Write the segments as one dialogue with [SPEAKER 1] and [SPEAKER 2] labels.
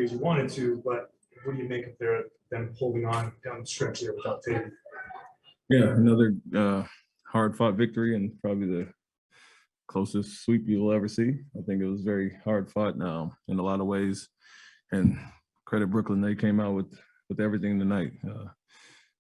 [SPEAKER 1] as you wanted to, but what do you make of them holding on down the stretch there without Tatum?
[SPEAKER 2] Yeah, another hard-fought victory and probably the closest sweep you'll ever see. I think it was very hard-fought in a lot of ways. And credit Brooklyn, they came out with everything tonight.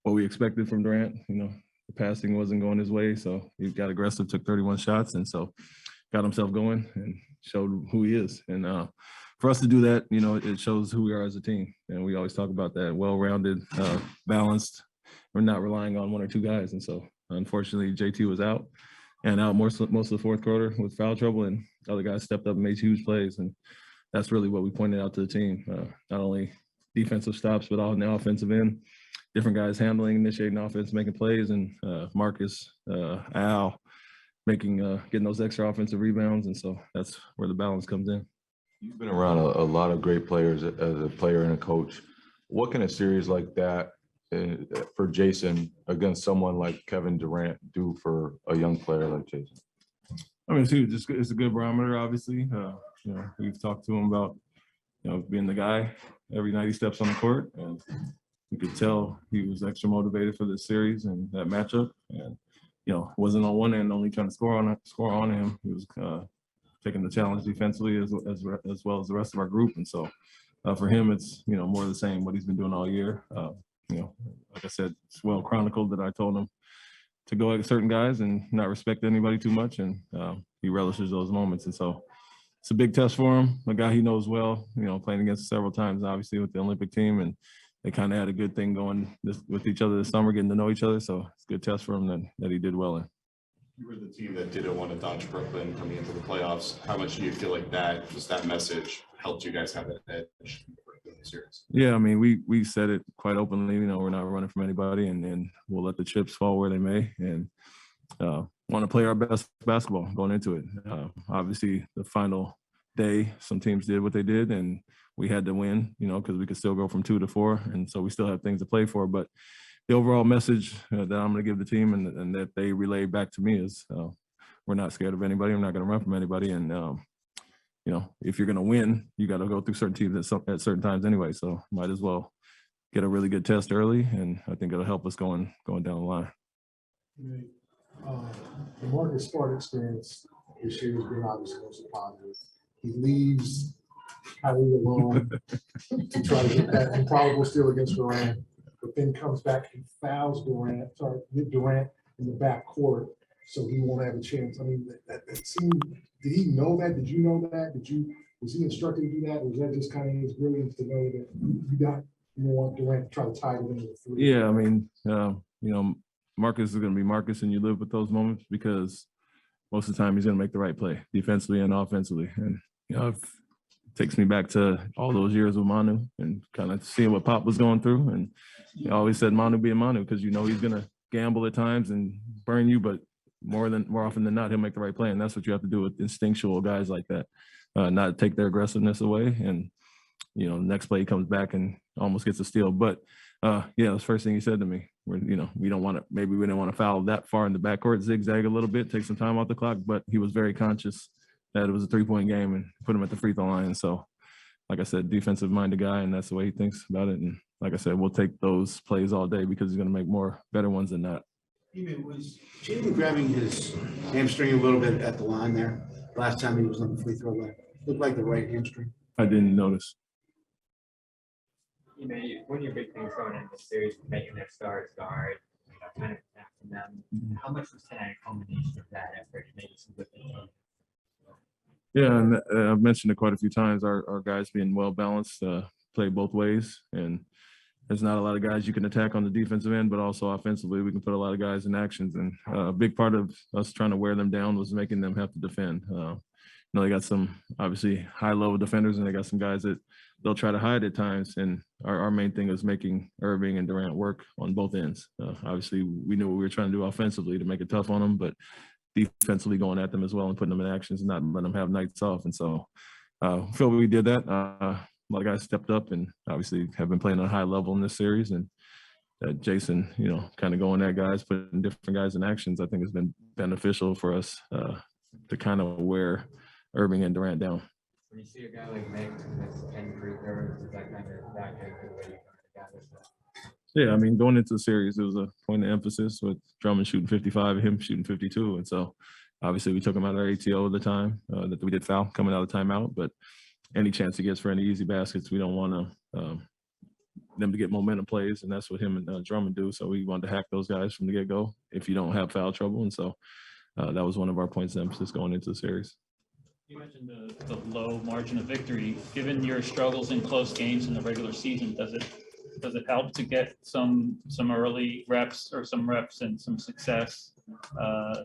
[SPEAKER 2] What we expected from Durant, the passing wasn't going his way, so he got aggressive, took 31 shots, and so got himself going and showed who he is. And for us to do that, it shows who we are as a team. And we always talk about that, well-rounded, balanced. We're not relying on one or two guys. And so, unfortunately, JT was out most of the fourth quarter with foul trouble, and other guys stepped up and made huge plays. And that's really what we pointed out to the team. Not only defensive stops, but on the offensive end, different guys handling, initiating offense, making plays, and Marcus, Al, getting those extra offensive rebounds. And so that's where the balance comes in.
[SPEAKER 3] You've been around a lot of great players as a player and a coach. What can a series like that for Jason against someone like Kevin Durant do for a young player like Jason?
[SPEAKER 2] I mean, it's a good barometer, obviously. We've talked to him about, being the guy every night he steps on the court, and you could tell he was extra motivated for this series and that matchup. And, wasn't on one end only trying to score on him. He was taking the challenge defensively as well as the rest of our group. And so for him, it's, more of the same, what he's been doing all year. Like I said, it's well chronicled that I told him to go at certain guys and not respect anybody too much. And he relishes those moments. And so it's a big test for him, a guy he knows well, playing against several times, obviously, with the Olympic team. And they kind of had a good thing going with each other this summer, getting to know each other. So it's a good test for him that he did well in.
[SPEAKER 4] You were the team that didn't want to dodge Brooklyn coming into the playoffs. How much do you feel like that message helped you guys have that edge in the series?
[SPEAKER 2] Yeah, I mean, we said it quite openly. We're not running from anybody, and we'll let the chips fall where they may, and want to play our best basketball going into it. Obviously, the final day, some teams did what they did, and we had to win, because we could still go from 2 to 4, and so we still have things to play for. But the overall message that I'm going to give the team and that they relay back to me is we're not scared of anybody. We're not going to run from anybody. And, if you're going to win, you got to go through certain teams at certain times anyway. So might as well get a really good test early. And I think it'll help us going down the line.
[SPEAKER 5] The Marcus Smart experience this year has been obviously most positive. He leaves Kyrie alone to try to get that improbable steal against Durant, but then comes back and fouls Durant in the back court, so he won't have a chance. I mean, that seemed. Did he know that? Did you know that? Was he instructed to do that? Or was that just kind of his brilliance to know that you want Durant to try to tie it into the three?
[SPEAKER 2] Yeah, I mean, Marcus is going to be Marcus, and you live with those moments because most of the time he's going to make the right play defensively and offensively. And it takes me back to all those years with Manu and kind of seeing what Pop was going through. And he always said Manu being Manu because he's going to gamble at times and burn you, but more often than not, he'll make the right play. And that's what you have to do with instinctual guys like that, not take their aggressiveness away. And, next play he comes back and almost gets a steal. But, that's the first thing he said to me. We didn't want to foul that far in the backcourt, zigzag a little bit, take some time off the clock. But he was very conscious that it was a three-point game and put him at the free throw line. And so, like I said, defensive-minded guy, and that's the way he thinks about it. And like I said, we'll take those plays all day because he's going to make better ones than that.
[SPEAKER 6] Was Jalen grabbing his hamstring a little bit at the line there last time he was on the free throw line? Looked like the right hamstring.
[SPEAKER 2] I didn't notice.
[SPEAKER 7] One of your big things going into the series was making their stars guard, kind of attacking them. How much was tonight a culmination of that effort to make some good things?
[SPEAKER 2] Yeah, and I've mentioned it quite a few times. Our guys being well balanced, play both ways, and there's not a lot of guys you can attack on the defensive end, but also offensively, we can put a lot of guys in actions. And a big part of us trying to wear them down was making them have to defend. They got some obviously high-level defenders, and they got some guys that they'll try to hide at times. And our main thing is making Irving and Durant work on both ends. Obviously, we knew what we were trying to do offensively to make it tough on them, but defensively going at them as well and putting them in actions and not letting them have nights off. And so I feel we did that. A lot of guys stepped up and obviously have been playing at a high level in this series. And Jason, kind of going at guys, putting different guys in actions, I think has been beneficial for us to kind of wear Irving and Durant down.
[SPEAKER 7] When you see a guy like Mick that's 10 free throws, is that kind of factor into the way you gather stuff?
[SPEAKER 2] Yeah, I mean, going into the series, it was a point of emphasis with Drummond shooting 55 and him shooting 52. And so obviously we took him out of our ATO at the time that we did foul coming out of timeout. But any chance he gets for any easy baskets, we don't want them to get momentum plays. And that's what him and Drummond do. So we wanted to hack those guys from the get-go if you don't have foul trouble. And so that was one of our points of emphasis going into the series.
[SPEAKER 8] You mentioned the low margin of victory. Given your struggles in close games in the regular season, does it help to get some early reps or some reps and some success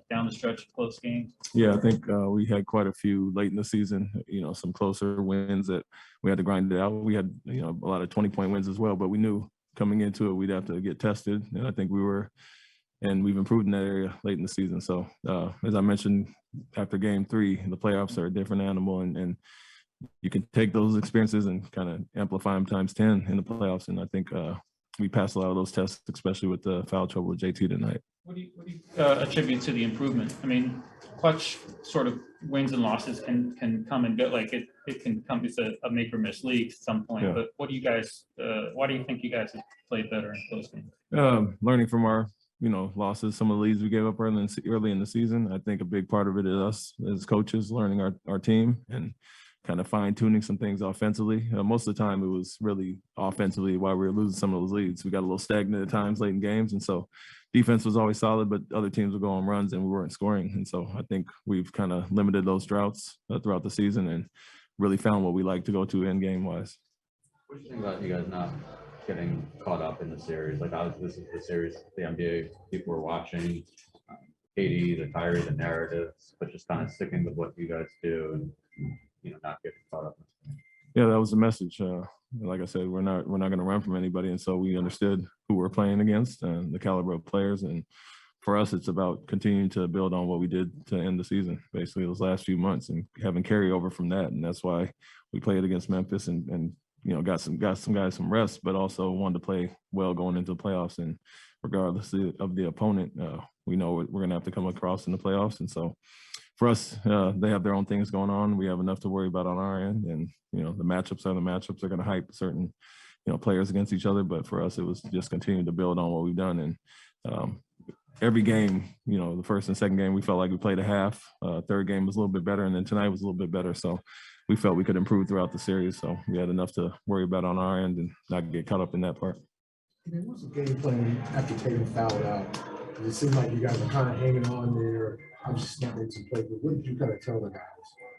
[SPEAKER 8] down the stretch of close games?
[SPEAKER 2] Yeah, I think we had quite a few late in the season, some closer wins that we had to grind it out. We had, a lot of 20-point wins as well, but we knew coming into it, we'd have to get tested. And I think we've improved in that area late in the season. So as I mentioned, after game 3, the playoffs are a different animal, and you can take those experiences and kind of amplify them times 10 in the playoffs. And I think we passed a lot of those tests, especially with the foul trouble with JT tonight.
[SPEAKER 8] What do you attribute to the improvement? I mean, clutch sort of wins and losses can come and go. Like it can come. It's a make or miss league at some point.
[SPEAKER 2] Yeah.
[SPEAKER 8] But what do you guys? Why do you think you guys have played better in close games?
[SPEAKER 2] Learning from our losses, some of the leads we gave up early in the season. I think a big part of it is us as coaches learning our team and kind of fine-tuning some things offensively. Most of the time it was really offensively why we were losing some of those leads. We got a little stagnant at times late in games, and so defense was always solid, but other teams would go on runs and we weren't scoring. And so I think we've kind of limited those droughts throughout the season and really found what we like to go to end game-wise.
[SPEAKER 9] What do you think about you guys not getting caught up in the series? Like, this is the series the NBA people were watching, KD, the Kyrie, the narratives, but just kind of sticking with what you guys do and not getting caught up.
[SPEAKER 2] Yeah, that was the message. Like I said, we're not going to run from anybody, and so we understood who we're playing against and the caliber of players. And for us, it's about continuing to build on what we did to end the season, basically those last few months, and having carryover from that. And that's why we played against Memphis and got some guys some rest, but also wanted to play well going into the playoffs. And regardless of the opponent, we know we're going to have to come across in the playoffs. And so for us, they have their own things going on. We have enough to worry about on our end. And, the matchups are the matchups. They're going to hype certain, players against each other. But for us, it was just continuing to build on what we've done. And every game, the first and second game, we felt like we played a half. Third game was a little bit better. And then tonight was a little bit better. So we felt we could improve throughout the series. So we had enough to worry about on our end and not get caught up in that part.
[SPEAKER 5] What's the game plan after Tatum fouled out? Because it seemed like you guys are kind of hanging on there. I'm just not making some plays. But what did you kind of tell the guys?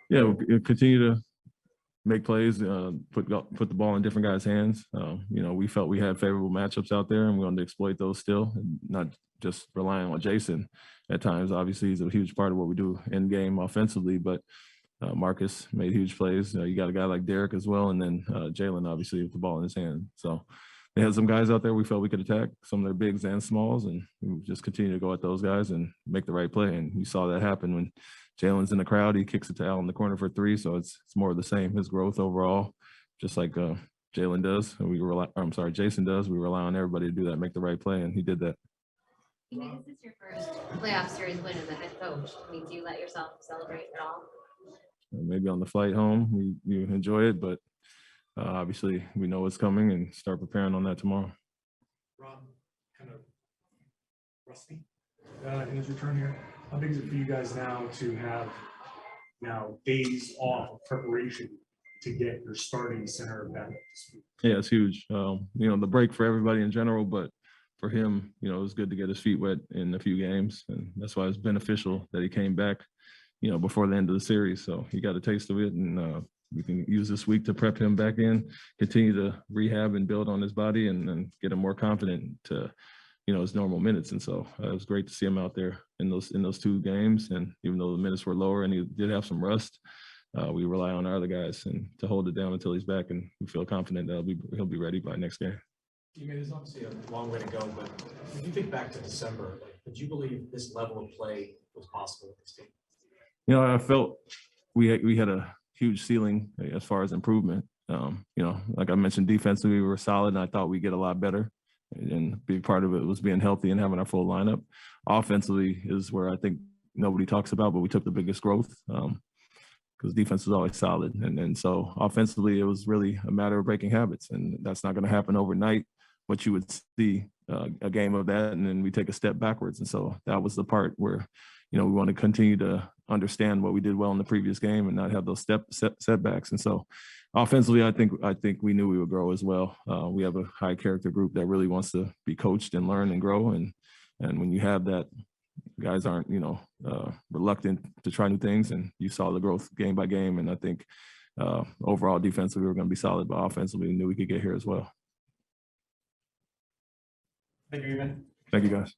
[SPEAKER 2] Yeah, we'll continue to make plays, put the ball in different guys' hands. We felt we had favorable matchups out there, and we wanted to exploit those still, and not just relying on Jason at times. Obviously, he's a huge part of what we do in game offensively, but Marcus made huge plays. You got a guy like Derek as well, and then Jalen, obviously, with the ball in his hand. So they had some guys out there we felt we could attack, some of their bigs and smalls, and we just continue to go at those guys and make the right play. And you saw that happen when Jalen's in the crowd. He kicks it to Al in the corner for 3, so it's more of the same. His growth overall, just like Jalen does, and Jason does. We rely on everybody to do that, make the right play, and he did that.
[SPEAKER 10] This is your first playoff series win as a head coach. I mean, do you let yourself celebrate at all?
[SPEAKER 2] Maybe on the flight home, you enjoy it, but obviously we know what's coming and start preparing on that tomorrow.
[SPEAKER 1] Rob, kind of rusty in his return here. How big is it for you guys now to have days off of preparation to get your starting center back up to speed?
[SPEAKER 2] Yeah, it's huge. The break for everybody in general, but for him, it was good to get his feet wet in a few games, and that's why it's beneficial that he came back, before the end of the series. So he got a taste of it, and we can use this week to prep him back in, continue to rehab and build on his body, and get him more confident to, his normal minutes. And so it was great to see him out there in those 2 games. And even though the minutes were lower and he did have some rust, we rely on our other guys and to hold it down until he's back, and we feel confident that he'll be ready by next game.
[SPEAKER 11] There's obviously a long way to go, but if you think back to December, did you believe this level of play was possible with this team?
[SPEAKER 2] I felt we had a huge ceiling as far as improvement. Like I mentioned, defensively we were solid, and I thought we'd get a lot better. And a big part of it was being healthy and having our full lineup. Offensively is where I think nobody talks about, but we took the biggest growth. because defense was always solid. And so offensively, it was really a matter of breaking habits, and that's not going to happen overnight. But you would see a game of that, and then we take a step backwards. And so that was the part where, we want to continue to understand what we did well in the previous game and not have those setbacks. And so offensively, I think we knew we would grow as well. We have a high character group that really wants to be coached and learn and grow. And when you have that, guys aren't, reluctant to try new things, and you saw the growth game by game. And I think overall defensively, we were going to be solid, but offensively, we knew we could get here as well.
[SPEAKER 1] Thank you, Ime.
[SPEAKER 2] Thank you, guys.